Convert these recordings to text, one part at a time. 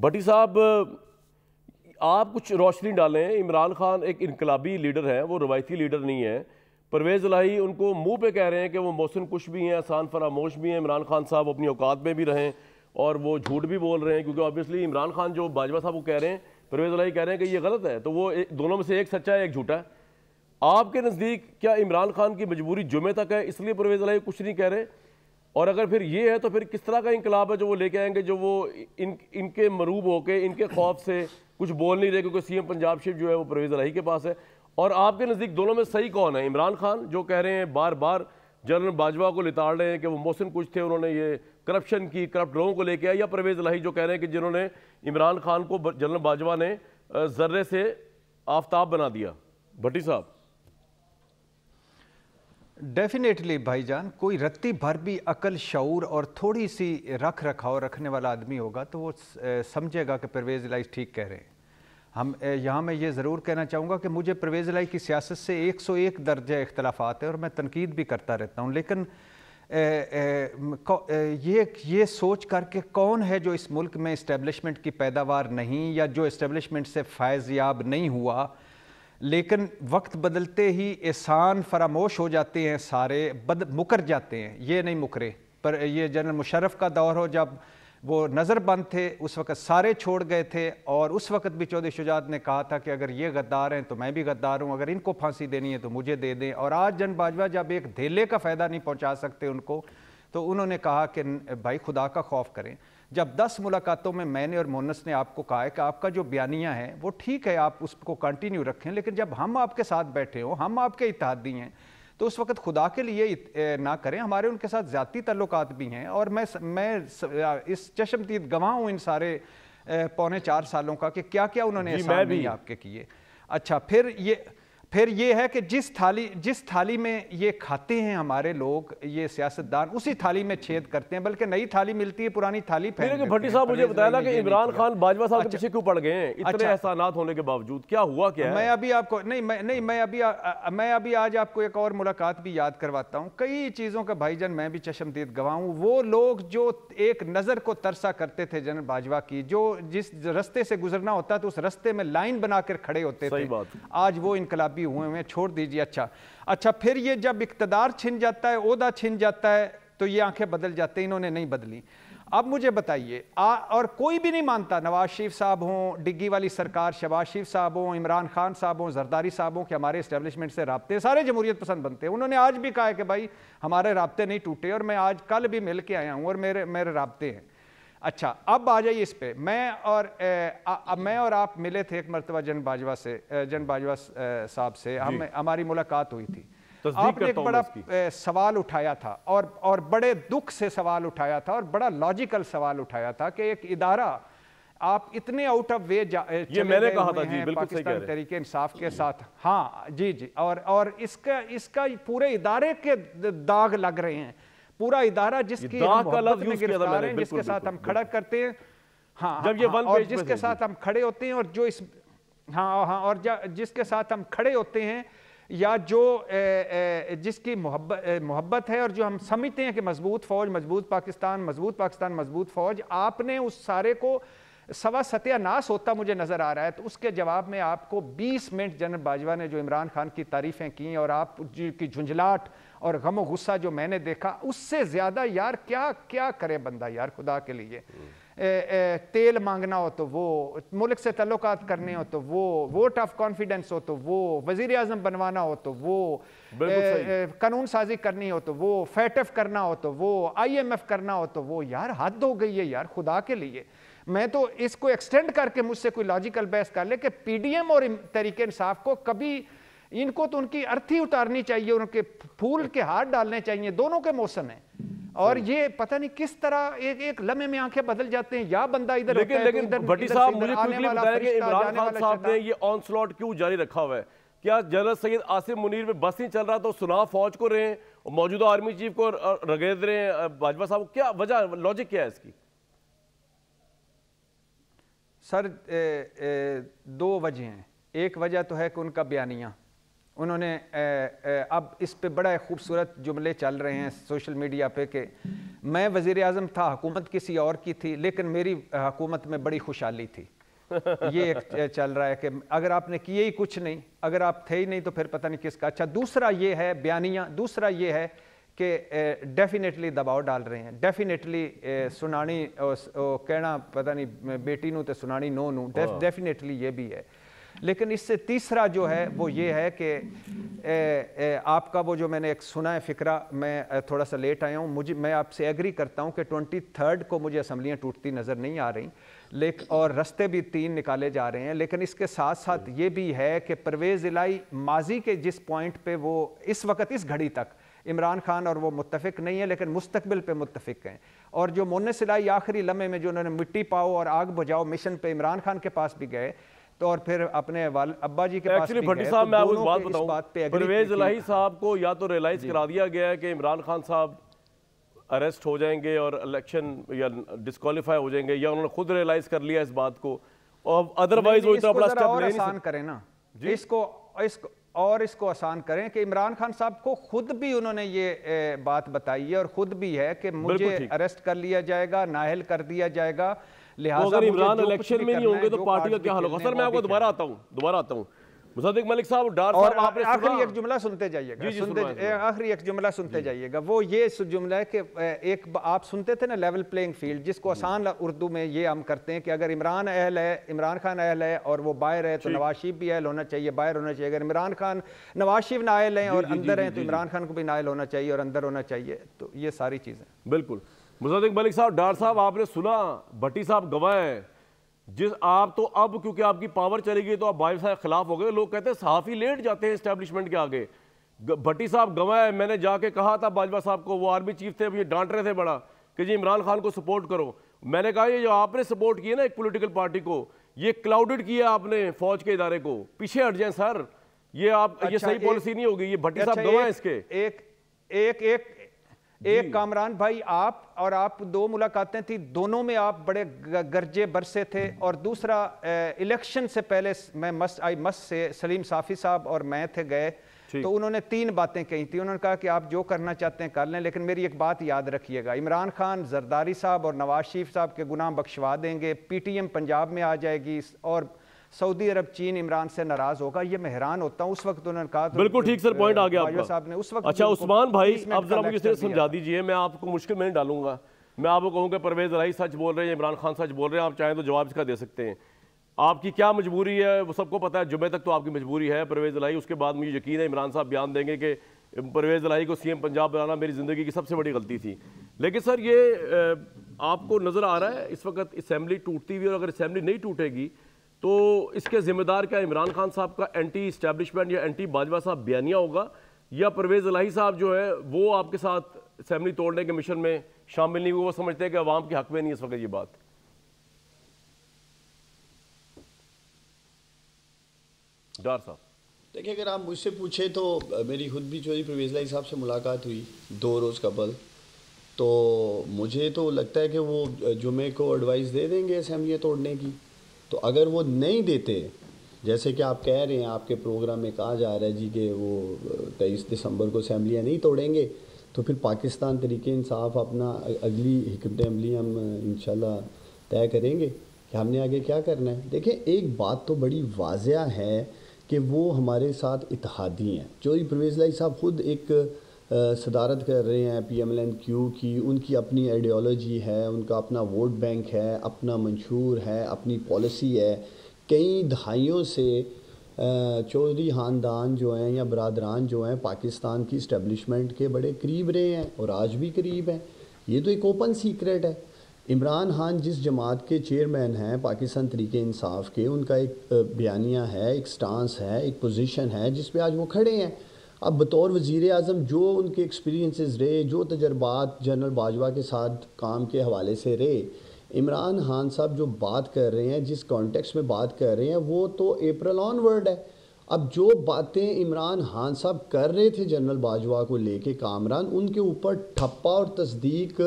بھٹی صاحب آپ کچھ روشنی ڈالیں. عمران خان ایک انقلابی لیڈر ہے, وہ روایتی لیڈر نہیں ہے. پرویز الہی ان کو منہ پہ کہہ رہے ہیں کہ وہ محسن کش بھی ہیں, احسان فراموش بھی ہیں. عمران خان صاحب اپنی اوقات میں بھی رہیں اور وہ جھوٹ بھی بول رہے ہیں, کیونکہ آبویسلی عمران خان جو باجوہ صاحب کو کہہ رہے ہیں, پرویز الہی کہہ رہے ہیں کہ یہ غلط ہے, تو وہ دونوں میں سے ایک سچا ہے ایک جھوٹا ہے. آپ کے نزدیک کیا عمران خان کی مجبوری جمعے تک ہے اس لیے پرویز الہی کچھ نہیں کہہ رہے؟ اور اگر پھر یہ ہے تو پھر کس طرح کا انقلاب ہے جو وہ لے کے آئیں گے, جو وہ ان کے مروب ہو کے ان کے خوف سے کچھ بول نہیں رہے, کیونکہ سی ایم پنجاب شپ جو ہے وہ پرویز الہی کے پاس ہے. اور آپ کے نزدیک دونوں میں صحیح کون ہے؟ عمران خان جو کہہ رہے ہیں بار بار جنرل باجوہ کو لتاڑ رہے ہیں کہ وہ محسن کچھ تھے, انہوں نے یہ کرپشن کی, کرپٹ لوگوں کو لے کے آئے, یا پرویز الہی جو کہہ رہے ہیں کہ جنہوں نے عمران خان کو جنرل باجوہ نے ذرے سے آفتاب بنا دیا؟ بھٹی صاحب. ڈیفینیٹلی بھائی جان, کوئی رتی بھر بھی عقل شعور اور تھوڑی سی رکھ رکھاؤ رکھنے والا آدمی ہوگا تو وہ سمجھے گا کہ پرویز الہی ٹھیک کہہ رہے ہیں. یہاں میں یہ ضرور کہنا چاہوں گا کہ مجھے پرویز الہی کی سیاست سے 101 درجہ اختلافات ہیں اور میں تنقید بھی کرتا رہتا ہوں, لیکن یہ سوچ کر کے کون ہے جو اس ملک میں اسٹیبلشمنٹ کی پیداوار نہیں, یا جو اسٹیبلشمنٹ سے فائز یاب نہیں ہوا, لیکن وقت بدلتے ہی احسان فراموش ہو جاتے ہیں, سارے مکر جاتے ہیں. یہ نہیں مکرے, پر یہ جنرل مشرف کا دور ہو جب وہ نظر بند تھے اس وقت سارے چھوڑ گئے تھے, اور اس وقت بھی چودھری شجاعت نے کہا تھا کہ اگر یہ غدار ہیں تو میں بھی غدار ہوں, اگر ان کو پھانسی دینی ہے تو مجھے دے دیں. اور آج جن باجوہ جب ایک دھیلے کا فائدہ نہیں پہنچا سکتے ان کو, تو انہوں نے کہا کہ بھائی خدا کا خوف کریں. جب 10 ملاقاتوں میں نے اور مونس نے آپ کو کہا ہے کہ آپ کا جو بیانیہ ہے وہ ٹھیک ہے, آپ اس کو کنٹینیو رکھیں, لیکن جب ہم آپ کے ساتھ بیٹھے ہوں, ہم آپ کے اتحادی ہیں, تو اس وقت خدا کے لیے نہ کریں. ہمارے ان کے ساتھ ذاتی تعلقات بھی ہیں, اور میں اس چشم دید گواہ ہوں ان سارے 3.25 سالوں کا کہ کیا کیا انہوں نے احسان نہیں آپ کے کیے. اچھا, پھر یہ ہے کہ جس تھالی میں یہ کھاتے ہیں ہمارے لوگ, یہ سیاستدان اسی تھالی میں چھید کرتے ہیں, بلکہ نئی تھالی ملتی ہے پرانی تھالی پھینک دیتے ہیں. بھٹی صاحب مجھے بتایا نا کہ عمران خان باجوہ صاحب کے پیچھے کیوں پڑ گئے ہیں اتنے احسانات ہونے کے باوجود, کیا ہوا کیا ہے؟ میں ابھی آپ کو میں ابھی آج آپ کو ایک اور ملاقات بھی یاد کرواتا ہوں. کئی چیزوں کا بھائی جان میں بھی چشمدید گواہ ہوں. وہ لوگ جو ایک نظر کو ترسا کرتے تھے جنرل باجوہ کی, جو جس رستے سے گزرنا ہوتا تو اس رستے میں لائن بنا کر کھڑے ہوتے تھے, آج وہ انقلابی ہوئے ہوئے, چھوڑ دیجیے. اچھا پھر یہ جب اقتدار چھن جاتا ہے, عہدہ چھن جاتا ہے, تو یہ آنکھیں بدل جاتے ہیں. انہوں نے نہیں بدلی. اب مجھے بتائیے, اور کوئی بھی نہیں مانتا, نواز شریف صاحب ہوں, ڈگی والی سرکار شہباز شریف صاحب ہوں, عمران خان صاحب ہوں, زرداری صاحب ہوں, کہ ہمارے اسٹیبلشمنٹ سے رابطے, سارے جمہوریت پسند بنتے ہیں. انہوں نے آج بھی کہا ہے کہ بھائی ہمارے رابطے نہیں ٹوٹے, اور میں آج کل بھی مل کے آیا ہوں اور میرے رابطے ہیں. اچھا, اب آ جائیے اس پہ. میں اور آپ ملے تھے ایک مرتبہ جن باجوہ صاحب سے, ہماری ملاقات ہوئی تھی. آپ نے ایک بڑا سوال اٹھایا تھا, اور بڑے دکھ سے سوال اٹھایا تھا, اور بڑا لاجیکل سوال اٹھایا تھا کہ ایک ادارہ آپ اتنے آؤٹ آف وے چلے گئے ہوئے ہیں پاکستان تحریک انصاف کے ساتھ. ہاں جی, اور اس کا پورے ادارے کے داغ لگ رہے ہیں. پورا ادارہ جس کی محبت میں گرفتار ہیں, جس کے ساتھ ہم کھڑا کرتے ہیں, اور جس کے ساتھ ہم کھڑے ہوتے ہیں, اور جو اس اور جس کے ساتھ ہم کھڑے ہوتے ہیں, یا جو جس کی محبت ہے, اور جو ہم سمجھتے ہیں کہ مضبوط فوج, مضبوط پاکستان, مضبوط فوج, آپ نے اس سارے کو سوا ستیہ ناس ہوتا مجھے نظر آ رہا ہے. تو اس کے جواب میں آپ کو 20 منٹ جنرل باجوہ نے جو عمران خان کی تعریفیں کی, اور آپ کی جھنجھلاہٹ اور غم و غصہ جو میں نے دیکھا, اس سے زیادہ یار کیا کرے بندہ یار خدا کے لیے. تیل مانگنا ہو تو وہ, ملک سے تعلقات کرنے ہو تو وہ, ووٹ آف کانفیڈنس ہو تو وہ, وزیر اعظم بنوانا ہو تو وہ, قانون سازی کرنی ہو تو وہ, فیٹف کرنا ہو تو وہ, IMF کرنا ہو تو وہ. یار حد ہو گئی ہے یار خدا کے لیے. میں تو اس کو ایکسٹینڈ کر کے مجھ سے کوئی لاجیکل بحث کر لے کہ PDM اور تحریک انصاف کو کبھی ان کو تو ان کی ارتھی اتارنی چاہیے, ان کے پھول کے ہاتھ ڈالنے چاہیے. دونوں کے موسم ہیں, اور یہ پتہ نہیں کس طرح ایک لمحے میں آنکھیں بدل جاتے ہیں. یا بندہ ادھر ہوتا ہے, لیکن بھٹی صاحب مجھے کوئکلی بتائیں کہ عمران خان صاحب نے یہ آن سلاٹ کیوں جاری رکھا ہوا ہے؟ کیا جنرل سید عاصم منیر میں بس نہیں چل رہا تو سنا فوج کو رہے ہیں, موجودہ آرمی چیف کو رگید رہے ہیں باجوہ صاحب کو؟ کیا وجہ, لاجک کیا ہے اس کی؟ سر 2 وجہ ہیں. ایک وجہ تو ہے کہ ان کا بیانیہ, انہوں نے اب اس پہ بڑا خوبصورت جملے چل رہے ہیں سوشل میڈیا پہ کہ میں وزیر اعظم تھا, حکومت کسی اور کی تھی, لیکن میری حکومت میں بڑی خوشحالی تھی. یہ ایک چل رہا ہے کہ اگر آپ نے کیے ہی کچھ نہیں, اگر آپ تھے ہی نہیں تو پھر پتہ نہیں کس کا. اچھا دوسرا یہ ہے بیانیہ, دوسرا یہ ہے کہ ڈیفینیٹلی دباؤ ڈال رہے ہیں, ڈیفینیٹلی سنانی کہنا پتہ نہیں بیٹی نو تے سنانی نو نو, ڈیفینیٹلی یہ بھی ہے. لیکن اس سے تیسرا جو ہے وہ یہ ہے کہ آپ کا وہ جو میں نے ایک سنا ہے فکرہ, میں تھوڑا سا لیٹ آیا ہوں, میں آپ سے ایگری کرتا ہوں کہ 23 کو مجھے اسمبلیاں ٹوٹتی نظر نہیں آ رہی, لیکن اور رستے بھی 3 نکالے جا رہے ہیں. لیکن اس کے ساتھ ساتھ یہ بھی ہے کہ پرویز الہی ماضی کے جس پوائنٹ پہ وہ اس وقت اس گھڑی تک عمران خان اور وہ متفق نہیں ہے, لیکن مستقبل پہ متفق ہیں. اور جو مونس الہی آخری لمحے میں جو انہوں نے مٹی پاؤ اور آگ بجھاؤ مشن پہ عمران خان کے پاس بھی گئے, تو اور پھر اپنے ابا جی کے پاس بھی گئے. صاحب میں آپ کو بات بتاؤں, پرویز الہی صاحب کو یا تو ریلائز کرا دیا گیا ہے کہ عمران خان صاحب اریسٹ ہو جائیں گے اور الیکشن یا ڈسکوالیفائی ہو جائیں گے, یا انہوں نے خود ریلائز کر لیا اس بات کو, اور ادروائز وہ اتنا بڑا سٹیپ اور آسان کریں نا اس کو آسان کریں کہ عمران خان صاحب کو خود بھی انہوں نے یہ بات بتائی ہے اور خود بھی ہے کہ مجھے اریسٹ کر لیا جائے گا, نااہل کر دیا جائے گا, لہٰذا اگر عمران الیکشن میں نہیں ہوں گے تو پارٹی کا کیا حال ہوگا. سر میں آپ کو دوبارہ آتا ہوں مصدق ملک صاحب, ڈار صاحب آپ نے آخری ایک جملہ سنتے جائیے گا, آخری ایک جملہ سنتے جائیے گا. وہ یہ جملہ ہے کہ ایک آپ سنتے تھے نا لیول پلینگ فیلڈ, جس کو آسان اردو میں یہ ہم کرتے ہیں کہ اگر عمران خان اہل ہے اور وہ باہر ہے تو نواز شریف بھی اہل ہونا چاہیے, باہر ہونا چاہیے. اگر عمران خان نواز شریف نااہل ہیں اور اندر ہیں تو عمران خان کو بھی نااہل ہونا چاہیے اور اندر ہونا چاہیے. تو یہ ساری چیزیں بالکل. مصدق ملک صاحب, ڈار صاحب آپ نے سنا بھٹی صاحب گواہ ہیں, آپ تو اب کیونکہ آپ کی پاور چلی گئی تو آپ باجوہ صاحب خلاف ہو گئے. لوگ کہتے ہیں صحافی لیٹ جاتے ہیں اسٹیبلشمنٹ کے آگے. بھٹی صاحب گواہ ہے, میں نے جا کے کہا تھا باجوہ صاحب کو, وہ آرمی چیف تھے, یہ ڈانٹ رہے تھے بڑا کہ جی عمران خان کو سپورٹ کرو. میں نے کہا یہ جو آپ نے سپورٹ کیا نا ایک پولیٹیکل پارٹی کو, یہ کلاؤڈڈ کیا آپ نے فوج کے ادارے کو, پیچھے ہٹ جائیں سر, یہ صحیح پالیسی نہیں ہوگی. یہ بھٹی صاحب گواہ ہیں اس کے. ایک کامران بھائی, آپ اور آپ 2 ملاقاتیں تھیں, دونوں میں آپ بڑے گرجے برسے تھے. اور دوسرا الیکشن سے پہلے میں مس سے سلیم صافی صاحب اور میں تھے گئے, تو انہوں نے 3 باتیں کہی تھی. انہوں نے کہا کہ آپ جو کرنا چاہتے ہیں کر لیں, لیکن میری ایک بات یاد رکھیے گا, عمران خان زرداری صاحب اور نواز شریف صاحب کے گناہ بخشوا دیں گے, پی ٹی ایم پنجاب میں آ جائے گی, اور سعودی عرب چین عمران سے ناراض ہوگا. یہ میں حیران ہوتا ہوں. اس وقت انہوں نے کہا بالکل ٹھیک سر, پوائنٹ آ گیا آپ کا. اچھا عثمان بھائی, اب ذرا مجھے سمجھا دیجئے, میں آپ کو مشکل میں نہیں ڈالوں گا. میں آپ کو کہوں کہ پرویز الہی سچ بول رہے ہیں, عمران خان سچ بول رہے ہیں, آپ چاہیں تو جواب اس کا دے سکتے ہیں. آپ کی کیا مجبوری ہے وہ سب کو پتہ ہے, جمعے تک تو آپ کی مجبوری ہے پرویز الہی. اس کے بعد مجھے یقین ہے عمران صاحب بیان دیں گے کہ پرویز الہی کو سی ایم پنجاب بنانا میری زندگی کی سب سے بڑی غلطی تھی. لیکن سر یہ آپ کو نظر آ رہا ہے اس وقت اسمبلی ٹوٹتی ہوئی, اور اگر اسمبلی نہیں ٹوٹے گی تو اس کے ذمہ دار کیا عمران خان صاحب کا اینٹی اسٹیبلشمنٹ یا اینٹی باجوہ صاحب بیانیہ ہوگا, یا پرویز الہی صاحب جو ہے وہ آپ کے ساتھ اسمبلی توڑنے کے مشن میں شامل نہیں ہوئے, وہ سمجھتے ہیں کہ عوام کے حق میں نہیں اس وقت یہ بات. ڈار صاحب دیکھیں, اگر آپ مجھ سے پوچھیں تو میری خود بھی چودھری پرویز الہی صاحب سے ملاقات ہوئی 2 روز قبل, تو مجھے تو لگتا ہے کہ وہ جمعے کو ایڈوائز دے دیں گے اسمبلیاں توڑنے کی. تو اگر وہ نہیں دیتے, جیسے کہ آپ کہہ رہے ہیں, آپ کے پروگرام میں کہا جا رہا ہے جی کہ وہ 23 دسمبر کو اسمبلیاں نہیں توڑیں گے, تو پھر پاکستان تحریک انصاف اپنا اگلی حکمت عملی ہم انشاءاللہ طے کریں گے کہ ہم نے آگے کیا کرنا ہے. دیکھیں ایک بات تو بڑی واضح ہے کہ وہ ہمارے ساتھ اتحادی ہیں. چودھری پرویز الہی صاحب خود ایک صدارت کر رہے ہیں پی ایم ایل این کیو کی, ان کی اپنی آئیڈیالوجی ہے, ان کا اپنا ووٹ بینک ہے, اپنا منشور ہے, اپنی پالیسی ہے. کئی دہائیوں سے چودھری خاندان جو ہیں یا برادران جو ہیں پاکستان کی اسٹیبلشمنٹ کے بڑے قریب رہے ہیں اور آج بھی قریب ہیں. یہ تو ایک اوپن سیکرٹ ہے. عمران خان جس جماعت کے چیئرمین ہیں پاکستان تحریک انصاف کے, ان کا ایک بیانیہ ہے, ایک سٹانس ہے, ایک پوزیشن ہے جس پہ آج وہ کھڑے ہیں. اب بطور وزیر اعظم جو ان کے ایکسپیرینسز رہے, جو تجربات جنرل باجوہ کے ساتھ کام کے حوالے سے رہے, عمران خان صاحب جو بات کر رہے ہیں, جس کانٹیکس میں بات کر رہے ہیں, وہ تو اپریل آن ورڈ ہے. اب جو باتیں عمران خان صاحب کر رہے تھے جنرل باجوہ کو لے کے کامران, ان کے اوپر ٹھپا اور تصدیق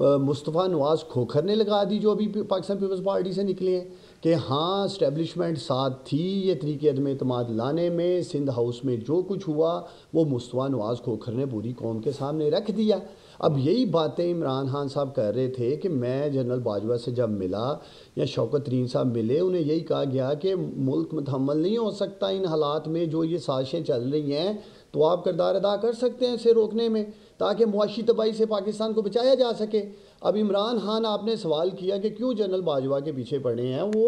مصطفیٰ نواز کھوکھر نے لگا دی, جو ابھی پاکستان پیپلز پارٹی سے نکلے ہیں, کہ ہاں اسٹیبلشمنٹ ساتھ تھی یہ طریقے عدم اعتماد لانے میں. سندھ ہاؤس میں جو کچھ ہوا وہ مصطفیٰ نواز کھوکھر نے پوری قوم کے سامنے رکھ دیا. اب یہی باتیں عمران خان صاحب کر رہے تھے کہ میں جنرل باجوہ سے جب ملا یا شوکت ترین صاحب ملے، انہیں یہی کہا گیا کہ ملک متحمل نہیں ہو سکتا ان حالات میں جو یہ سازشیں چل رہی ہیں، تو آپ کردار ادا کر سکتے ہیں اسے روکنے میں تاکہ معاشی تباہی سے پاکستان کو بچایا جا سکے۔ اب عمران خان، آپ نے سوال کیا کہ کیوں جنرل باجوہ کے پیچھے پڑے ہیں، وہ